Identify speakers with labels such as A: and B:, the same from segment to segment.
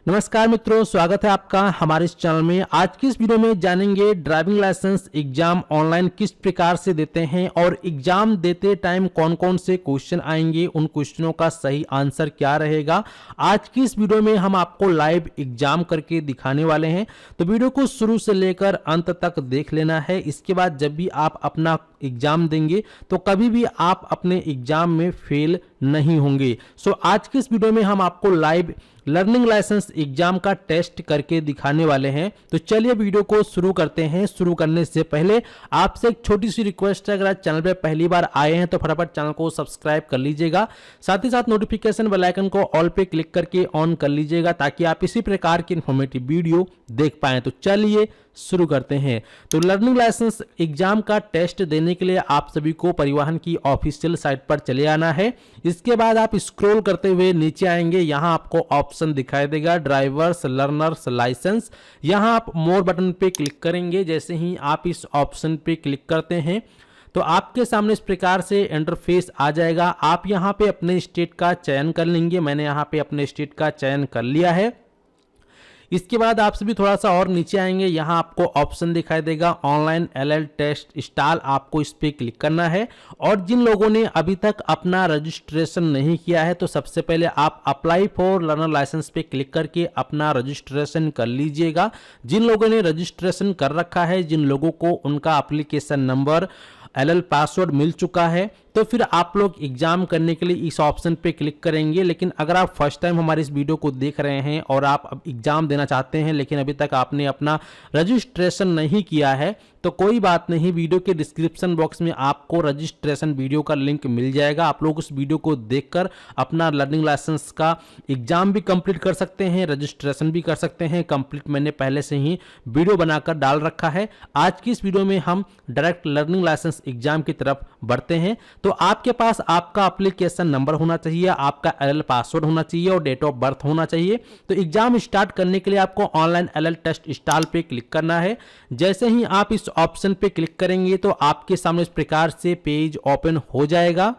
A: नमस्कार मित्रों, स्वागत है आपका हमारे इस चैनल में। आज की इस वीडियो में जानेंगे ड्राइविंग लाइसेंस एग्जाम ऑनलाइन किस प्रकार से देते हैं और एग्जाम देते टाइम कौन कौन से क्वेश्चन आएंगे, उन क्वेश्चनों का सही आंसर क्या रहेगा। आज की इस वीडियो में हम आपको लाइव एग्जाम करके दिखाने वाले हैं, तो वीडियो को शुरू से लेकर अंत तक देख लेना है। इसके बाद जब भी आप अपना एग्जाम देंगे तो कभी भी आप अपने एग्जाम में फेल नहीं होंगे। आज की इस वीडियो में हम आपको लाइव लर्निंग लाइसेंस एग्जाम का टेस्ट करके दिखाने वाले हैं। तो चलिए वीडियो को शुरू करते हैं। शुरू करने से पहले आपसे एक छोटी सी रिक्वेस्ट है, अगर आप चैनल पे पहली बार आए हैं तो फटाफट चैनल को सब्सक्राइब कर लीजिएगा। साथ ही साथ नोटिफिकेशन बेल आइकन को ऑल पे क्लिक करके ऑन कर लीजिएगा ताकि आप इसी प्रकार की इंफॉर्मेटिव वीडियो देख पाएं। तो चलिए शुरू करते हैं। तो लर्निंग लाइसेंस एग्जाम का टेस्ट देने के लिए आप सभी को परिवहन की ऑफिशियल साइट पर चले आना है। इसके बाद आप स्क्रॉल करते हुए नीचे आएंगे, यहां आपको ऑप्शन दिखाई देगा ड्राइवर्स लर्नर्स लाइसेंस। यहां आप मोर बटन पे क्लिक करेंगे। जैसे ही आप इस ऑप्शन पे क्लिक करते हैं तो आपके सामने इस प्रकार से इंटरफेस आ जाएगा। आप यहां पे अपने स्टेट का चयन कर लेंगे। मैंने यहां पे अपने स्टेट का चयन कर लिया है। इसके बाद आप सभी थोड़ा सा और नीचे आएंगे, यहां आपको ऑप्शन दिखाई देगा ऑनलाइन एलएल टेस्ट इंस्टॉल। आपको इस पे क्लिक करना है। और जिन लोगों ने अभी तक अपना रजिस्ट्रेशन नहीं किया है तो सबसे पहले आप अप्लाई फॉर लर्नर लाइसेंस पे क्लिक करके अपना रजिस्ट्रेशन कर लीजिएगा। जिन लोगों ने रजिस्ट्रेशन कर रखा है, जिन लोगों को उनका एप्लीकेशन नंबर एलएल पासवर्ड मिल चुका है, तो फिर आप लोग एग्जाम करने के लिए इस ऑप्शन पे क्लिक करेंगे। लेकिन अगर आप फर्स्ट टाइम हमारे इस वीडियो को देख रहे हैं और आप अब एग्जाम देना चाहते हैं लेकिन अभी तक आपने अपना रजिस्ट्रेशन नहीं किया है तो कोई बात नहीं, वीडियो के डिस्क्रिप्शन बॉक्स में आपको रजिस्ट्रेशन वीडियो का लिंक मिल जाएगा। आप लोग उस वीडियो को देखकर अपना लर्निंग लाइसेंस का एग्जाम भी कंप्लीट कर सकते हैं, रजिस्ट्रेशन भी कर सकते हैं। कंप्लीट मैंने पहले से ही वीडियो बनाकर डाल रखा है। आज की इस वीडियो में हम डायरेक्ट लर्निंग लाइसेंस एग्जाम की तरफ बढ़ते हैं। तो आपके पास आपका एप्लीकेशन नंबर होना चाहिए, आपका एलएल पासवर्ड होना चाहिए और डेट ऑफ बर्थ होना चाहिए। तो एग्जाम स्टार्ट करने के लिए आपको ऑनलाइन एलएल टेस्ट इंस्टॉल पे क्लिक करना है। जैसे ही आप इस ऑप्शन पे क्लिक करेंगे तो आपके सामने इस प्रकार से पेज ओपन हो जाएगा।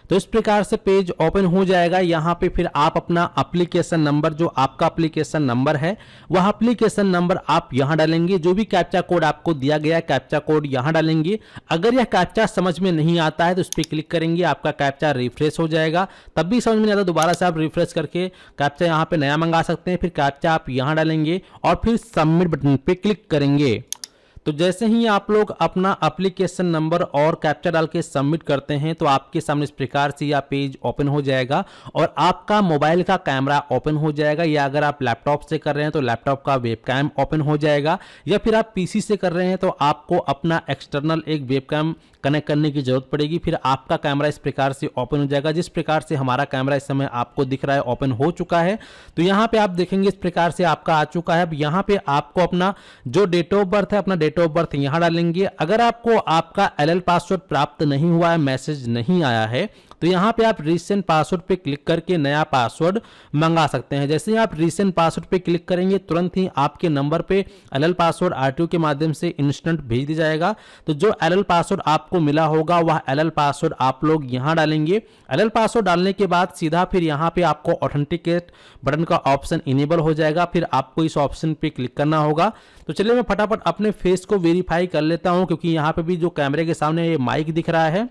A: तो इस प्रकार से पेज ओपन हो जाएगा। यहाँ पे फिर आप अपना एप्लीकेशन नंबर, जो आपका एप्लीकेशन नंबर है वह एप्लीकेशन नंबर आप यहाँ डालेंगे। जो भी कैप्चा कोड आपको दिया गया है कैप्चा कोड यहाँ डालेंगे। अगर यह कैप्चा समझ में नहीं आता है तो इस पर क्लिक करेंगे, आपका कैप्चा रिफ्रेश हो जाएगा। तब भी समझ में नहीं आता, दोबारा से आप रिफ्रेश करके कैप्चा यहाँ पे नया मंगा सकते हैं। फिर कैप्चा आप यहाँ डालेंगे और फिर सबमिट बटन पे क्लिक करेंगे। तो जैसे ही आप लोग अपना एप्लीकेशन नंबर और कैप्चा डाल के सबमिट करते हैं तो आपके सामने इस प्रकार से यह पेज ओपन हो जाएगा और आपका मोबाइल का कैमरा ओपन हो जाएगा। या अगर आप लैपटॉप से कर रहे हैं तो लैपटॉप का वेबकैम ओपन हो जाएगा, या फिर आप पीसी से कर रहे हैं तो आपको अपना एक्सटर्नल एक वेबकैम कनेक्ट करने की जरूरत पड़ेगी। फिर आपका कैमरा इस प्रकार से ओपन हो जाएगा। जिस प्रकार से हमारा कैमरा इस समय आपको दिख रहा है ओपन हो चुका है। तो यहाँ पे आप देखेंगे इस प्रकार से आपका आ चुका है। अब यहाँ पे आपको अपना जो डेट ऑफ बर्थ है, अपना डेट ऑफ बर्थ यहाँ डालेंगे। अगर आपको आपका एलएल पासवर्ड प्राप्त नहीं हुआ है, मैसेज नहीं आया है, तो यहाँ पे आप रीसेंट पासवर्ड पे क्लिक करके नया पासवर्ड मंगा सकते हैं। जैसे ही आप रीसेंट पासवर्ड पे क्लिक करेंगे तुरंत ही आपके नंबर पे एलएल पासवर्ड आरटीओ के माध्यम से इंस्टेंट भेज दिया जाएगा। तो जो एलएल पासवर्ड आपको मिला होगा वह एलएल पासवर्ड आप लोग यहाँ डालेंगे। एलएल पासवर्ड डालने के बाद सीधा फिर यहाँ पे आपको ऑथेंटिकेट बटन का ऑप्शन इनेबल हो जाएगा। फिर आपको इस ऑप्शन पे क्लिक करना होगा। तो चलिए मैं फटाफट अपने फेस को वेरीफाई कर लेता हूँ, क्योंकि यहाँ पे भी जो कैमरे के सामने ये माइक दिख रहा है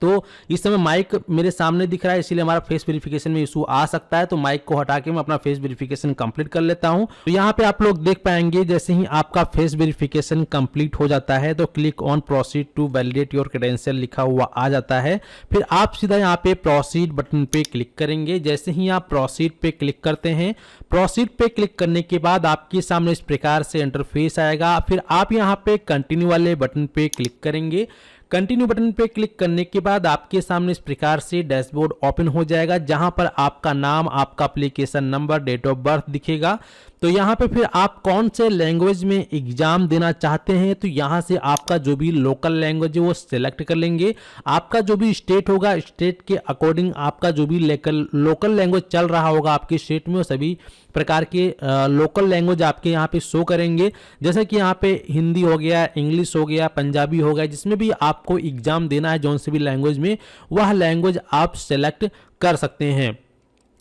A: तो इस समय माइक मेरे सामने दिख रहा है, इसीलिए हमारा फेस वेरिफिकेशन में इशू आ सकता है। तो माइक को हटा के मैं अपना फेस वेरिफिकेशन कंप्लीट कर लेता हूं। तो यहाँ पे आप लोग देख पाएंगे जैसे ही आपका फेस वेरिफिकेशन कंप्लीट हो जाता है तो click on proceed to validate your credential लिखा हुआ आ जाता है। फिर आप सीधा यहाँ पे प्रोसीड बटन पे क्लिक करेंगे। जैसे ही आप प्रोसीड पे क्लिक करते हैं, प्रोसीड पे क्लिक करने के बाद आपके सामने इस प्रकार से इंटरफेस आएगा। फिर आप यहाँ पे कंटिन्यू वाले बटन पे क्लिक करेंगे। कंटिन्यू बटन पे क्लिक करने के बाद आपके सामने इस प्रकार से डैशबोर्ड ओपन हो जाएगा, जहां पर आपका नाम, आपका application number, date of birth दिखेगा। तो यहाँ पे फिर आप कौन से लैंग्वेज में एग्जाम देना चाहते हैं तो यहाँ से आपका जो भी लोकल लैंग्वेज है वो सिलेक्ट कर लेंगे। आपका जो भी स्टेट होगा, स्टेट के अकॉर्डिंग आपका जो भी लोकल लैंग्वेज चल रहा होगा आपके स्टेट में, वो सभी प्रकार के लोकल लैंग्वेज आपके यहाँ पे शो करेंगे। जैसे कि यहाँ पे हिंदी हो गया, इंग्लिश हो गया, पंजाबी हो गया, जिसमें भी आपको एग्जाम देना है जौन से भी लैंग्वेज में, वह लैंग्वेज आप सेलेक्ट कर सकते हैं।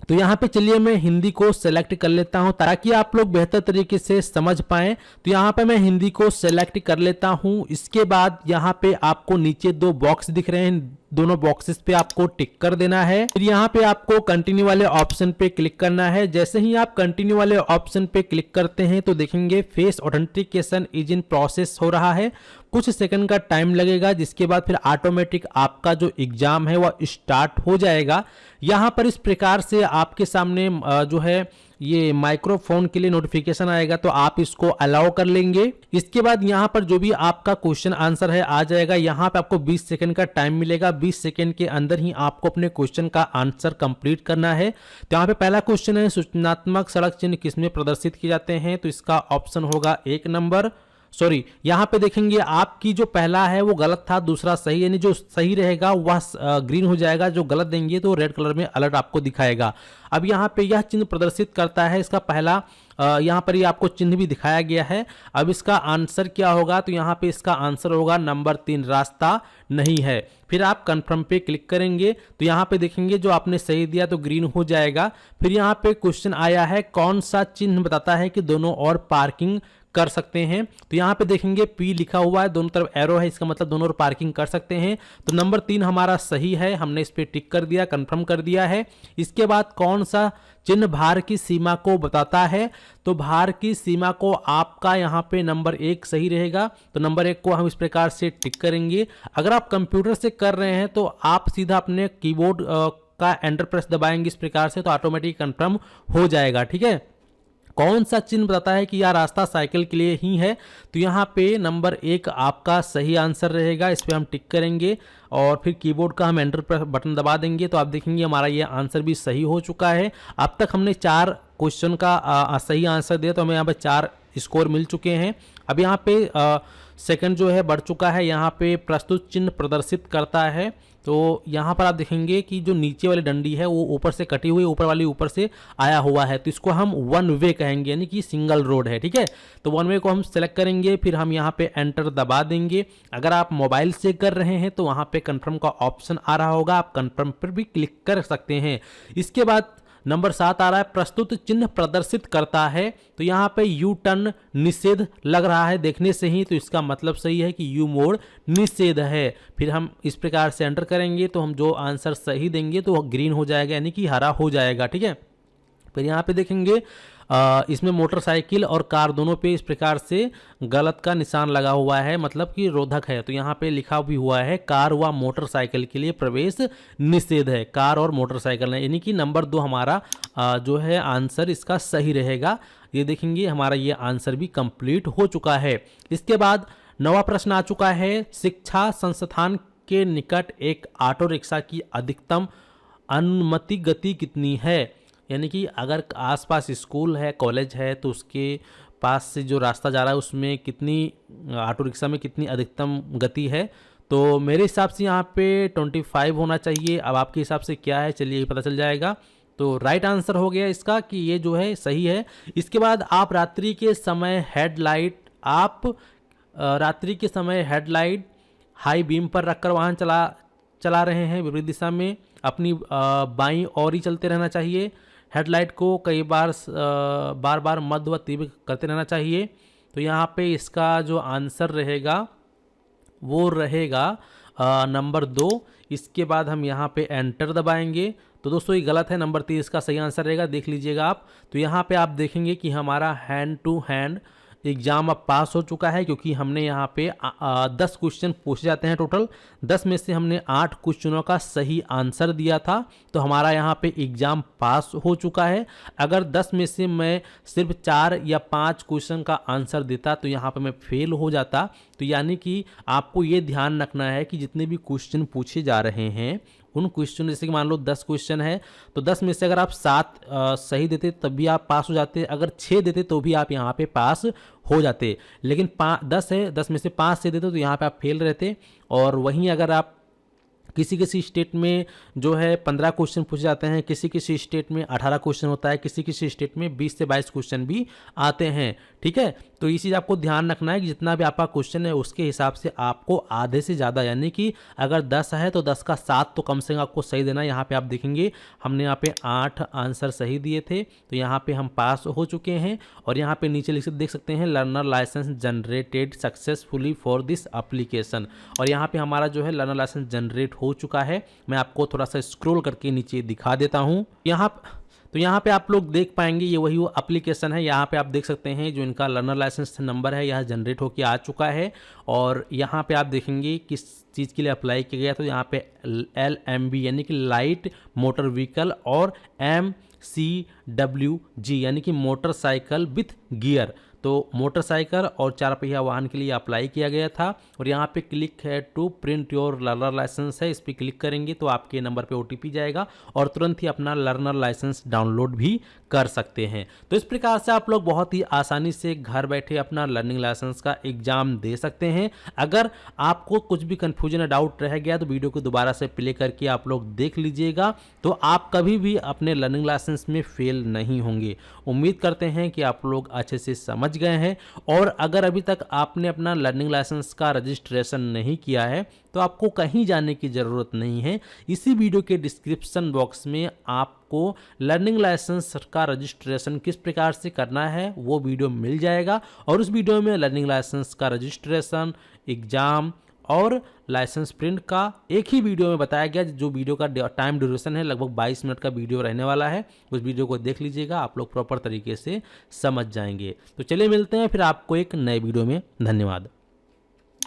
A: तो यहाँ पे चलिए मैं हिंदी को सेलेक्ट कर लेता हूँ ताकि आप लोग बेहतर तरीके से समझ पाएं। तो यहाँ पे मैं हिंदी को सेलेक्ट कर लेता हूँ। इसके बाद यहाँ पे आपको नीचे दो बॉक्स दिख रहे हैं, दोनों बॉक्सेस पे आपको टिक कर देना है। फिर यहाँ पे आपको कंटिन्यू वाले ऑप्शन पे क्लिक करना है। जैसे ही आप कंटिन्यू वाले ऑप्शन पे क्लिक करते हैं तो देखेंगे face authentication is in process हो रहा है। कुछ सेकंड का टाइम लगेगा, जिसके बाद फिर ऑटोमेटिक आपका जो एग्जाम है वह स्टार्ट हो जाएगा। यहाँ पर इस प्रकार से आपके सामने जो है ये माइक्रोफोन के लिए नोटिफिकेशन आएगा, तो आप इसको अलाउ कर लेंगे। इसके बाद यहाँ पर जो भी आपका क्वेश्चन आंसर है आ जाएगा। यहाँ पे आपको 20 सेकंड का टाइम मिलेगा। 20 सेकंड के अंदर ही आपको अपने क्वेश्चन का आंसर कंप्लीट करना है। तो यहाँ पे पहला क्वेश्चन है, सूचनात्मक सड़क चिन्ह किसमें प्रदर्शित किए जाते हैं? तो इसका ऑप्शन होगा 1 नंबर। सॉरी, यहाँ पे देखेंगे आपकी जो पहला है वो गलत था, दूसरा सही, यानी जो सही रहेगा वह ग्रीन हो जाएगा, जो गलत देंगे तो रेड कलर में अलर्ट आपको दिखाएगा। अब यहाँ पे यह चिन्ह प्रदर्शित करता है, इसका पहला यहाँ पर ये आपको चिन्ह भी दिखाया गया है। अब इसका आंसर क्या होगा? तो यहाँ पे इसका आंसर होगा नंबर 3, रास्ता नहीं है। फिर आप कंफर्म पे क्लिक करेंगे तो यहाँ पे देखेंगे जो आपने सही दिया तो ग्रीन हो जाएगा। फिर यहाँ पे क्वेश्चन आया है, कौन सा चिन्ह बताता है कि दोनों और पार्किंग कर सकते हैं? तो यहाँ पे देखेंगे P लिखा हुआ है, दोनों तरफ एरो है, इसका मतलब दोनों पार्किंग कर सकते हैं। तो नंबर 3 हमारा सही है, हमने इस पे टिक कर दिया, कंफर्म कर दिया है। इसके बाद कौन सा चिन्ह भार की सीमा को बताता है? तो भार की सीमा को आपका यहाँ पे नंबर 1 सही रहेगा। तो नंबर 1 को हम इस प्रकार से टिक करेंगे। अगर आप कंप्यूटर से कर रहे हैं तो आप सीधा अपने कीबोर्ड का एंटर प्रेस दबाएंगे इस प्रकार से, तो ऑटोमेटिक कंफर्म हो जाएगा। ठीक है, कौन सा चिन्ह बताता है कि यह रास्ता साइकिल के लिए ही है? तो यहाँ पे नंबर 1 आपका सही आंसर रहेगा, इस पे हम टिक करेंगे और फिर कीबोर्ड का हम एंटर बटन दबा देंगे तो आप देखेंगे हमारा ये आंसर भी सही हो चुका है। अब तक हमने 4 क्वेश्चन का सही आंसर दिया, तो हमें यहाँ पे 4 स्कोर मिल चुके हैं। अब यहाँ पे सेकंड जो है बढ़ चुका है, यहाँ पे प्रस्तुत चिन्ह प्रदर्शित करता है। तो यहाँ पर आप देखेंगे कि जो नीचे वाली डंडी है वो ऊपर से कटी हुई, ऊपर वाली ऊपर से आया हुआ है, तो इसको हम 1 वे कहेंगे, यानी कि सिंगल रोड है। ठीक है, तो 1 वे को हम सेलेक्ट करेंगे, फिर हम यहाँ पे एंटर दबा देंगे। अगर आप मोबाइल से कर रहे हैं तो वहाँ पे कंफर्म का ऑप्शन आ रहा होगा, आप कंफर्म पर भी क्लिक कर सकते हैं। इसके बाद नंबर 7 आ रहा है, प्रस्तुत चिन्ह प्रदर्शित करता है। तो यहाँ पे यू टर्न निषेध लग रहा है देखने से ही, तो इसका मतलब सही है कि यू मोड़ निषेध है। फिर हम इस प्रकार से एंटर करेंगे तो हम जो आंसर सही देंगे तो ग्रीन हो जाएगा, यानी कि हरा हो जाएगा। ठीक है, फिर यहाँ पे देखेंगे इसमें मोटरसाइकिल और कार दोनों पे इस प्रकार से गलत का निशान लगा हुआ है, मतलब कि रोधक है। तो यहाँ पे लिखा भी हुआ है कार व मोटरसाइकिल के लिए प्रवेश निषेध है, कार और मोटरसाइकिल है, यानी कि नंबर 2 हमारा जो है आंसर इसका सही रहेगा। ये देखेंगे हमारा ये आंसर भी कंप्लीट हो चुका है। इसके बाद 9वां प्रश्न आ चुका है, शिक्षा संस्थान के निकट एक ऑटो रिक्शा की अधिकतम अनुमति गति कितनी है? यानी कि अगर आसपास स्कूल है, कॉलेज है, तो उसके पास से जो रास्ता जा रहा है उसमें कितनी ऑटो रिक्शा में कितनी अधिकतम गति है? तो मेरे हिसाब से यहाँ पे 25 होना चाहिए। अब आपके हिसाब से क्या है, चलिए ये पता चल जाएगा। तो राइट आंसर हो गया इसका कि ये जो है सही है। इसके बाद आप रात्रि के समय हेडलाइट हाई बीम पर रखकर वाहन चला रहे हैं, विपरीत दिशा में अपनी बाईं ओर ही चलते रहना चाहिए। हेडलाइट को कई बार बार मध्य व तीव्र करते रहना चाहिए। तो यहाँ पे इसका जो आंसर रहेगा वो रहेगा नंबर 2। इसके बाद हम यहाँ पे एंटर दबाएंगे तो दोस्तों ये गलत है, नंबर 3 इसका सही आंसर रहेगा, देख लीजिएगा आप। तो यहाँ पे आप देखेंगे कि हमारा हैंड टू हैंड एग्जाम अब पास हो चुका है, क्योंकि हमने यहाँ पे 10 क्वेश्चन पूछे जाते हैं टोटल। 10 में से हमने 8 क्वेश्चनों का सही आंसर दिया था, तो हमारा यहाँ पे एग्जाम पास हो चुका है। अगर 10 में से मैं सिर्फ 4 या 5 क्वेश्चन का आंसर देता तो यहाँ पे मैं फेल हो जाता। तो यानी कि आपको ये ध्यान रखना है कि जितने भी क्वेश्चन पूछे जा रहे हैं उन क्वेश्चन, जैसे कि मान लो 10 क्वेश्चन है तो 10 में से अगर आप 7 सही देते तब भी आप पास हो जाते, अगर 6 देते तो भी आप यहाँ पे पास हो जाते। लेकिन 10 है, 10 में से 5 से देते तो यहाँ पे आप फेल रहते। और वहीं अगर आप किसी किसी स्टेट में जो है 15 क्वेश्चन पूछे जाते हैं, किसी किसी स्टेट में 18 क्वेश्चन होता है, किसी किसी स्टेट में 20 से 22 क्वेश्चन भी आते हैं। ठीक है, तो ये चीज़ आपको ध्यान रखना है कि जितना भी आपका क्वेश्चन है उसके हिसाब से आपको आधे से ज़्यादा, यानी कि अगर 10 है तो 10 का 7 तो कम से कम आपको सही देना है। यहाँ पे आप देखेंगे हमने यहाँ पे 8 आंसर सही दिए थे, तो यहाँ पे हम पास हो चुके हैं। और यहाँ पे नीचे देख सकते हैं learner licence generated successfully for this application, और यहाँ पे हमारा जो है लर्नर लाइसेंस जनरेट हो चुका है। मैं आपको थोड़ा सा स्क्रॉल करके नीचे दिखा देता हूँ। यहाँ पे आप लोग देख पाएंगे ये वही वो एप्लीकेशन है। यहाँ पे आप देख सकते हैं जो इनका लर्नर लाइसेंस नंबर है यह जनरेट होकर आ चुका है। और यहाँ पे आप देखेंगे किस चीज़ के लिए अप्लाई किया गया, तो यहाँ पे LMB यानी कि लाइट मोटर व्हीकल और MCWG यानी कि मोटरसाइकिल विथ गियर, तो मोटरसाइकिल और 4 पहिया वाहन के लिए अप्लाई किया गया था। और यहाँ पे क्लिक है to print your learner licence है, इस पर क्लिक करेंगे तो आपके नंबर पे OTP जाएगा और तुरंत ही अपना लर्नर लाइसेंस डाउनलोड भी कर सकते हैं। तो इस प्रकार से आप लोग बहुत ही आसानी से घर बैठे अपना लर्निंग लाइसेंस का एग्जाम दे सकते हैं। अगर आपको कुछ भी कंफ्यूजन या डाउट रह गया तो वीडियो को दोबारा से प्ले करके आप लोग देख लीजिएगा, तो आप कभी भी अपने लर्निंग लाइसेंस में फेल नहीं होंगे। उम्मीद करते हैं कि आप लोग अच्छे से समझ गए हैं। और अगर अभी तक आपने अपना लर्निंग लाइसेंस का रजिस्ट्रेशन नहीं किया है तो आपको कहीं जाने की ज़रूरत नहीं है। इसी वीडियो के डिस्क्रिप्शन बॉक्स में आपको लर्निंग लाइसेंस का रजिस्ट्रेशन किस प्रकार से करना है वो वीडियो मिल जाएगा। और उस वीडियो में लर्निंग लाइसेंस का रजिस्ट्रेशन, एग्ज़ाम और लाइसेंस प्रिंट का एक ही वीडियो में बताया गया। जो वीडियो का टाइम ड्यूरेशन है लगभग 22 मिनट का वीडियो रहने वाला है। उस वीडियो को देख लीजिएगा, आप लोग प्रॉपर तरीके से समझ जाएंगे। तो चलिए मिलते हैं फिर आपको एक नए वीडियो में। धन्यवाद।